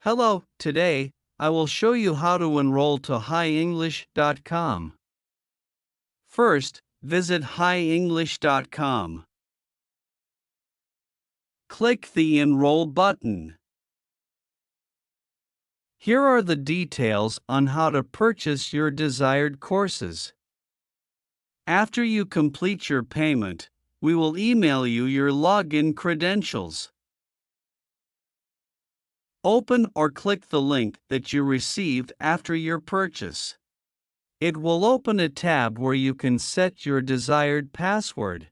Hello, today, I will show you how to enroll to highenglish.com. First, visit highenglish.com. Click the Enroll button. Here are the details on how to purchase your desired courses. After you complete your payment, we will email you your login credentials. Open or click the link that you received after your purchase. It will open a tab where you can set your desired password.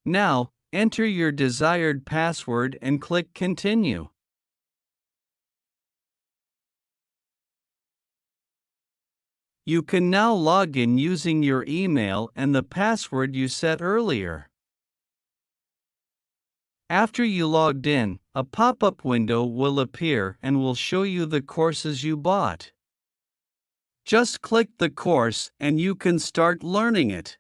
Now, enter your desired password and click Continue. You can now log in using your email and the password you set earlier. After you logged in, a pop-up window will appear and will show you the courses you bought. Just click the course and you can start learning it.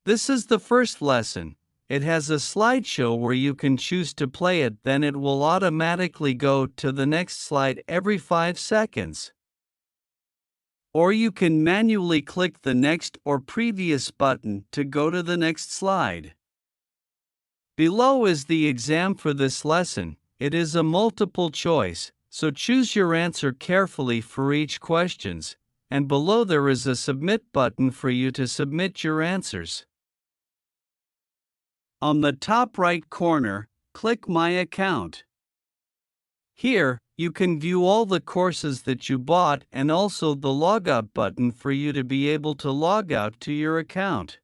This is the first lesson. It has a slideshow where you can choose to play it, then it will automatically go to the next slide every 5 seconds. Or you can manually click the next or previous button to go to the next slide. Below is the exam for this lesson. It is a multiple choice, so choose your answer carefully for each questions, and below there is a submit button for you to submit your answers. On the top right corner, click My Account. Here, you can view all the courses that you bought and also the logout button for you to be able to log out to your account.